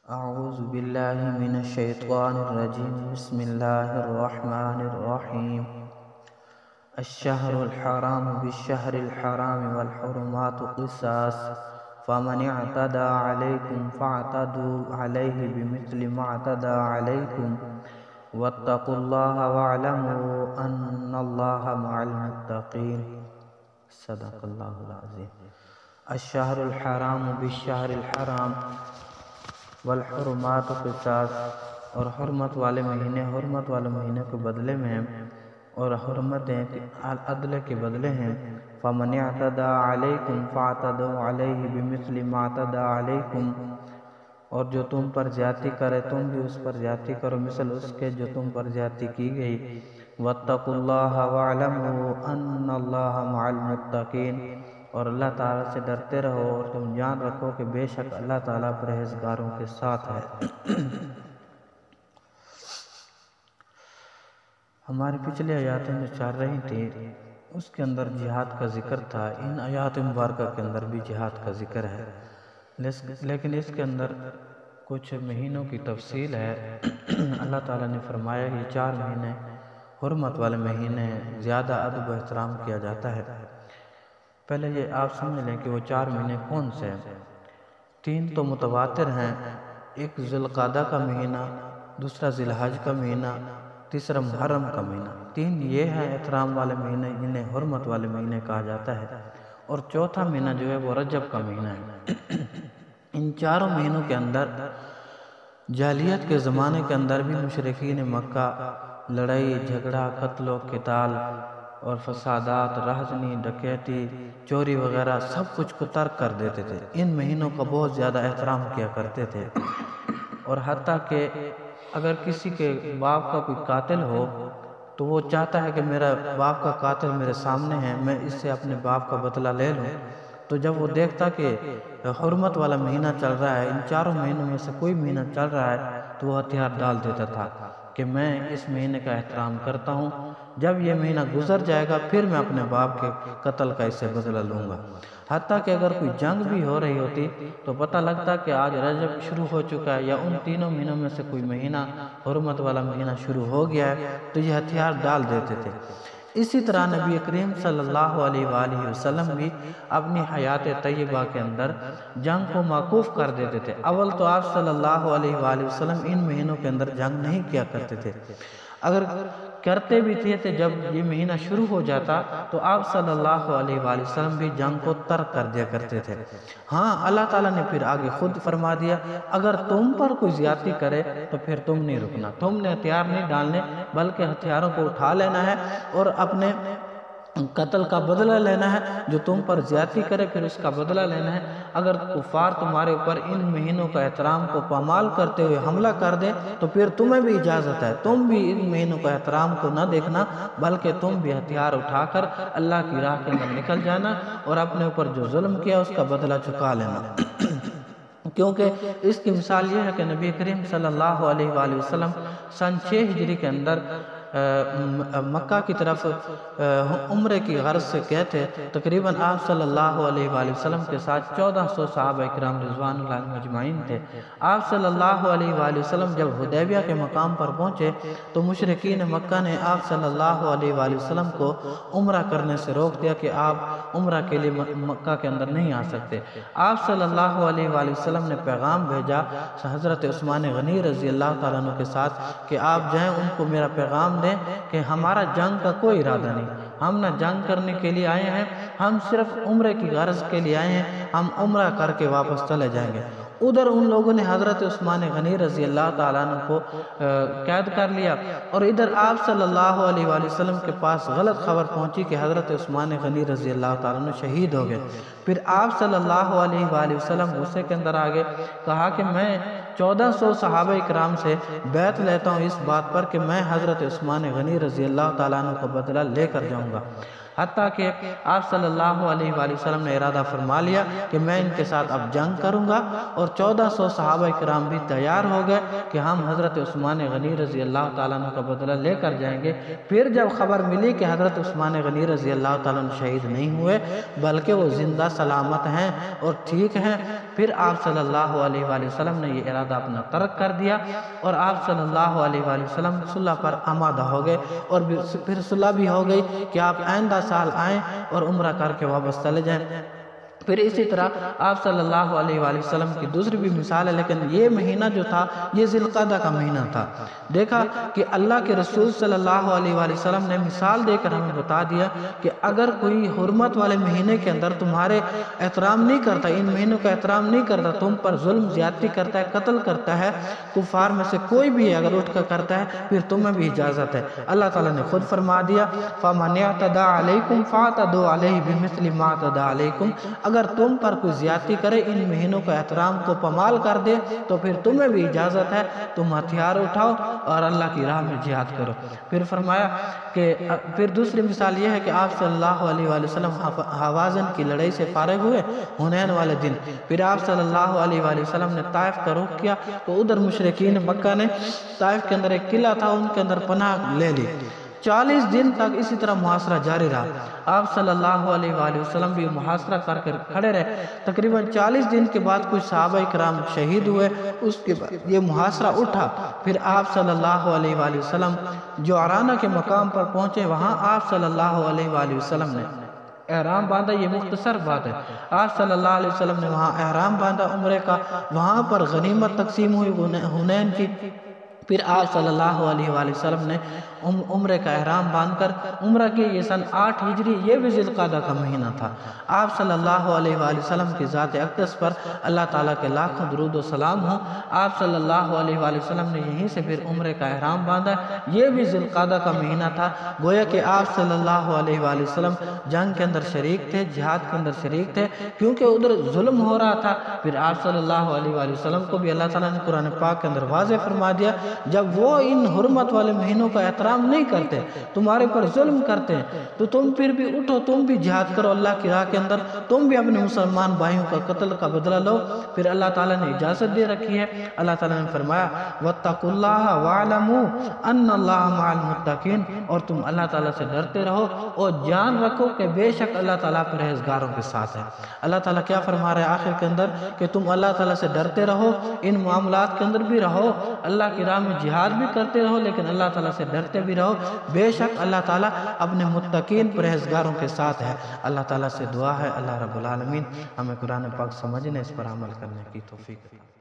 أعوذ بالله من الشيطان الرجيم بسم الله الرحمن الرحيم الشهر الحرام بالشهر الحرام والحرمات قصاص فمن اعتدى عليكم فاعتدوا عليه بمثل ما اعتدى عليكم واتقوا الله واعلموا أن الله مع المتقين صدق الله العظيم الشهر الحرام بالشهر الحرام والحرمات قصاص اور حرمت والے مہینے حرمت والے مہینے کے بدلے میں ہیں اور حرمتیں عدل کے بدلے ہیں فمن اعتدى عليكم فاعتدوا عليه بمثل ما اعتدى عليكم اور جو تم پر زیادتی کرے تم بھی اس پر زیادتی کرو مثل اس کے جو تم پر زیادتی کی گئی واتقوا الله واعلموا ان الله مع المتقين اور اللہ تعالیٰ سے ڈرتے رہو اور تم جان رکھو کہ بے شک اللہ تعالیٰ پرہیزگاروں کے ساتھ ہے۔ ہماری پچھلی آیاتیں جو چل رہی تھیں اس کے اندر جہاد کا ذکر تھا، ان آیات مبارکہ کے اندر بھی جہاد کا ذکر ہے، لیکن اس کے اندر کچھ مہینوں کی تفصیل ہے۔ اللہ تعالیٰ نے فرمایا یہ 4 مہینے حرمت والے مہینے زیادہ ادب و احترام کیا جاتا ہے۔ پہلے یہ آپ سمجھ لیں کہ وہ 4 مہینے کون سے ہیں۔ 3 تو متواتر ہیں، ایک ذی القعدہ کا مہینہ، دوسرا ذی الحج کا مہینہ، تیسرا محرم کا مہینہ۔ 3 یہ ہیں احترام والے مہینے جنہیں حرمت والے مہینے کہا جاتا ہے، اور چوتھا مہینہ جو ہے وہ رجب کا مہینہ ہے۔ ان 4 مہینوں کے اندر جاہلیت کے زمانے کے اندر بھی مشرکین مکہ لڑائی جھگڑا قتل و قتال اور فسادات رہزنی ڈکیتی چوری وغیرہ سب کچھ کو ترک کر دیتے تھے۔ ان مہینوں کا بہت زیادہ احترام کیا کرتے تھے، اور حتیٰ کہ اگر کسی کے باپ کا کوئی قاتل ہو تو وہ چاہتا ہے کہ میرا باپ کا قاتل میرے سامنے ہے، میں اس سے اپنے باپ کا بدلہ لے لوں، تو جب وہ دیکھتا کہ حرمت والا مہینہ چل رہا ہے، ان 4 مہینوں میں سے کوئی مہینہ چل رہا ہے تو وہ ہتھیار ڈال دیتا تھا کہ میں اس مہینے کا احترام کرتا ہوں، جب یہ مہینہ گزر جائے گا پھر میں اپنے باپ کے قتل کا اس سے بدلہ لوں گا۔ حتیٰ کہ اگر کوئی جنگ بھی ہو رہی ہوتی تو پتہ لگتا کہ آج رجب شروع ہو چکا ہے یا ان 3 مہینوں میں سے کوئی مہینہ حرمت والا مہینہ شروع ہو گیا ہے تو یہ ہتھیار ڈال دیتے تھے۔ اسی طرح نبی کریم صلی اللہ علیہ وآلہ وسلم بھی اپنی حیات طیبہ کے اندر جنگ کو موقوف کر دیتے تھے۔ اول تو آپ صلی اللہ علیہ وآلہ وسلم ان مہینوں کے اندر جنگ نہیں کیا کرتے تھے، اگر کرتے بھی تھے جب یہ مہینہ شروع ہو جاتا تو آپ صلی اللہ علیہ وآلہ وسلم بھی جنگ کو ترک کر دیا کرتے تھے۔ ہاں اللہ تعالیٰ نے پھر آگے خود فرما دیا اگر تم پر کوئی زیادتی کرے تو پھر تم نہیں رکنا، تم نے ہتھیار نہیں ڈالنے بلکہ ہتھیاروں کو اٹھا لینا ہے اور اپنے قتل کا بدلہ لینا ہے، جو تم پر زیادتی کرے پھر اس کا بدلہ لینا ہے۔ اگر کفار تمہارے اوپر ان مہینوں کا احترام کو پامال کرتے ہوئے حملہ کر دیں تو پھر تمہیں بھی اجازت ہے، تم بھی ان مہینوں کا احترام کو نہ دیکھنا بلکہ تم بھی ہتھیار اٹھا کر اللہ کی راہ کے اندر نکل جانا اور اپنے اوپر جو ظلم کیا اس کا بدلہ چکا لینا۔ کیونکہ اس کی مثال یہ ہے کہ نبی کریم صلی اللہ علیہ وآلہ وسلم سن 6 ہجری کے اندر مکہ کی طرف عمرے کی غرض سے گئے تھے۔ تقریباً آپ صلی اللہ علیہ وآلہ وسلم کے ساتھ 1400 صحابہ اکرام رضوان اللہ علیہم مجمعین تھے۔ آپ صلی اللہ علیہ وآلہ وسلم جب حدیبیہ کے مقام پر پہنچے تو مشرکین مکہ نے آپ صلی اللہ علیہ وآلہ وسلم کو عمرہ کرنے سے روک دیا کہ آپ عمرہ کے لیے مکہ کے اندر نہیں آ سکتے۔ آپ صلی اللہ علیہ وآلہ وسلم نے پیغام بھیجا حضرت عثمان غنی رضی اللہ تعالیٰ عنہ کے ساتھ کہ آپ جائیں ان کو میرا پیغام دیں کہ ہمارا جنگ کا کوئی ارادہ نہیں، ہم نہ جنگ کرنے کے لیے آئے ہیں، ہم صرف عمرے کی غرض کے لیے آئے ہیں، ہم عمرہ کر کے واپس چلے جائیں گے۔ ادھر ان لوگوں نے حضرت عثمان غنی رضی اللہ تعالیٰ عنہ کو قید کر لیا، اور ادھر آپ صلی اللہ علیہ وآلہ وسلم کے پاس غلط خبر پہنچی کہ حضرت عثمان غنی رضی اللہ تعالیٰ عنہ شہید ہو گئے۔ پھر آپ صلی اللہ علیہ وآلہ وسلم غصے کے اندر آگے کہا کہ میں 1400 صحابہ اکرام سے بیعت لیتا ہوں اس بات پر کہ میں حضرت عثمان غنی رضی اللہ تعالیٰ عنہ کا بدلہ لے کر جاؤں گا۔ حتیٰ کہ آپ صلی اللہ علیہ وآلہ وسلم نے ارادہ فرما لیا کہ میں ان کے ساتھ اب جنگ کروں گا، اور 1400 صحابہ کرام بھی تیار ہو گئے کہ ہم حضرت عثمان غنی رضی اللہ تعالیٰ عنہ کا بدلہ لے کر جائیں گے۔ پھر جب خبر ملی کہ حضرت عثمان غنی رضی اللہ تعالیٰ عنہ شہید نہیں ہوئے بلکہ وہ زندہ سلامت ہیں اور ٹھیک ہیں، پھر آپ صلی اللہ علیہ وآلہ وسلم نے یہ ارادہ اپنا ترک کر دیا، اور آپ صلی اللہ علیہ وآلہ وسلم صلح پر آمادہ ہو گئے، اور پھر صلح بھی ہو گئی کہ آپ آئندہ سال آئیں اور عمرہ کر کے واپس چلے جائیں۔ پھر اسی طرح آپ صلی اللہ علیہ وآلہ وسلم کی دوسری بھی مثال ہے، لیکن یہ مہینہ جو تھا یہ ذی القعدہ کا مہینہ تھا۔ دیکھا کہ اللہ کے رسول صلی اللہ علیہ وآلہ وسلم نے مثال دے کر ہمیں بتا دیا کہ اگر کوئی حرمت والے مہینے کے اندر تمہارے احترام نہیں کرتا، ان مہینوں کا احترام نہیں کرتا، تم پر ظلم زیادتی کرتا ہے، قتل کرتا ہے، کفار میں سے کوئی بھی اگر اٹھ کر کرتا ہے پھر تمہیں بھی اجازت ہے۔ اللہ تعالیٰ نے خود فرما دیا فَمَنْ اعْتَدَىٰ عَلَيْكُمْ فَاعْتَدُوا عَلَيْهِ بِمِثْلِ مَا اعْتَدَىٰ عَلَيْكُمْ، اگر تم پر کوئی زیادتی کرے، ان مہینوں کا احترام کو پامال کر دے، تو پھر تمہیں بھی اجازت ہے، تم ہتھیار اٹھاؤ اور اللہ کی راہ میں جہاد کرو۔ پھر فرمایا کہ پھر دوسری مثال یہ ہے کہ آپ صلی اللہ علیہ وآلہ وسلم حوازن کی لڑائی سے فارغ ہوئے حنین والے دن، پھر آپ صلی اللہ علیہ وآلہ وسلم نے طائف کا رخ کیا، تو ادھر مشرکین مکہ نے طائف کے اندر ایک قلعہ تھا، ان کے اندر پناہ لے لی۔ 40 دن تک اسی طرح محاصرہ جاری رہا۔ آپ صلی اللہ علیہ وآلہ وسلم بھی محاصرہ کر کے کھڑے رہے۔ تقریباً 40 دن کے بعد کچھ صحابہ کرام شہید ہوئے، اس کے بعد یہ محاصرہ اٹھا۔ پھر آپ صلی اللہ علیہ وآلہ وسلم جو عرانہ کے مقام پر پہنچے، وہاں آپ صلی اللہ علیہ وآلہ وسلم نے احرام باندھا۔ یہ مختصر بات ہے، آپ صلی اللہ علیہ وسلم نے وہاں احرام باندھا عمرے کا، وہاں پر غنیمت تقسیم ہوئی حنین کی۔ پھر آپ صلی اللہ علیہ وآلہ وسلم نے عمرے کا احرام باندھ کر عمرہ کی۔ یہ سن 8 ہجری، یہ بھی ذی القعدہ کا مہینہ تھا۔ آپ صلی اللہ علیہ وآلہ وسلم کی ذات اقدس پر اللہ تعالیٰ کے لاکھوں درود و سلام ہوں۔ آپ صلی اللہ علیہ وآلہ وسلم نے یہیں سے پھر عمرے کا احرام باندھا، یہ بھی ذی القعدہ کا مہینہ تھا۔ گویا کہ آپ صلی اللہ علیہ وآلہ وسلم جنگ کے اندر شریک تھے، جہاد کے اندر شریک تھے، کیونکہ ادھر ظلم ہو رہا تھا۔ پھر آپ صلی اللہ علیہ وآلہ وسلم کو بھی اللہ تعالیٰ نے قرآن پاک کے اندر واضح فرما دیا، جب وہ ان حرمت والے مہینوں کا احترام نہیں کرتے، تمہارے پر ظلم کرتے ہیں، تو تم پھر بھی اٹھو، تم بھی جہاد کرو اللہ کی راہ کے اندر، تم بھی اپنے مسلمان بھائیوں کا قتل کا بدلہ لو۔ پھر اللہ تعالیٰ نے اجازت دے رکھی ہے۔ اللہ تعالیٰ نے فرمایا وَاتَّقُوا اللَّهَ وَاعْلَمُوا أَنَّ اللَّهَ مَعَ الْمُتَّقِينَ، اور تم اللہ تعالیٰ سے ڈرتے رہو اور جان رکھو کہ بے شک اللہ تعالیٰ پرہیزگاروں کے ساتھ ہے۔ اللہ تعالیٰ کیا فرما رہے ہیں آخر کے اندر کہ تم اللہ تعالیٰ سے ڈرتے رہو، ان معاملات کے اندر بھی رہو، اللہ کی راہ میں جہاد بھی کرتے رہو، لیکن اللہ تعالیٰ سے ڈرتے بھی رہو، بے شک اللہ تعالیٰ اپنے متقین پرہیزگاروں کے ساتھ ہے۔ اللہ تعالیٰ سے دعا ہے اللہ رب العالمین ہمیں قرآن پاک سمجھنے، اس پر عمل کرنے کی توفیق عطا فرمائے۔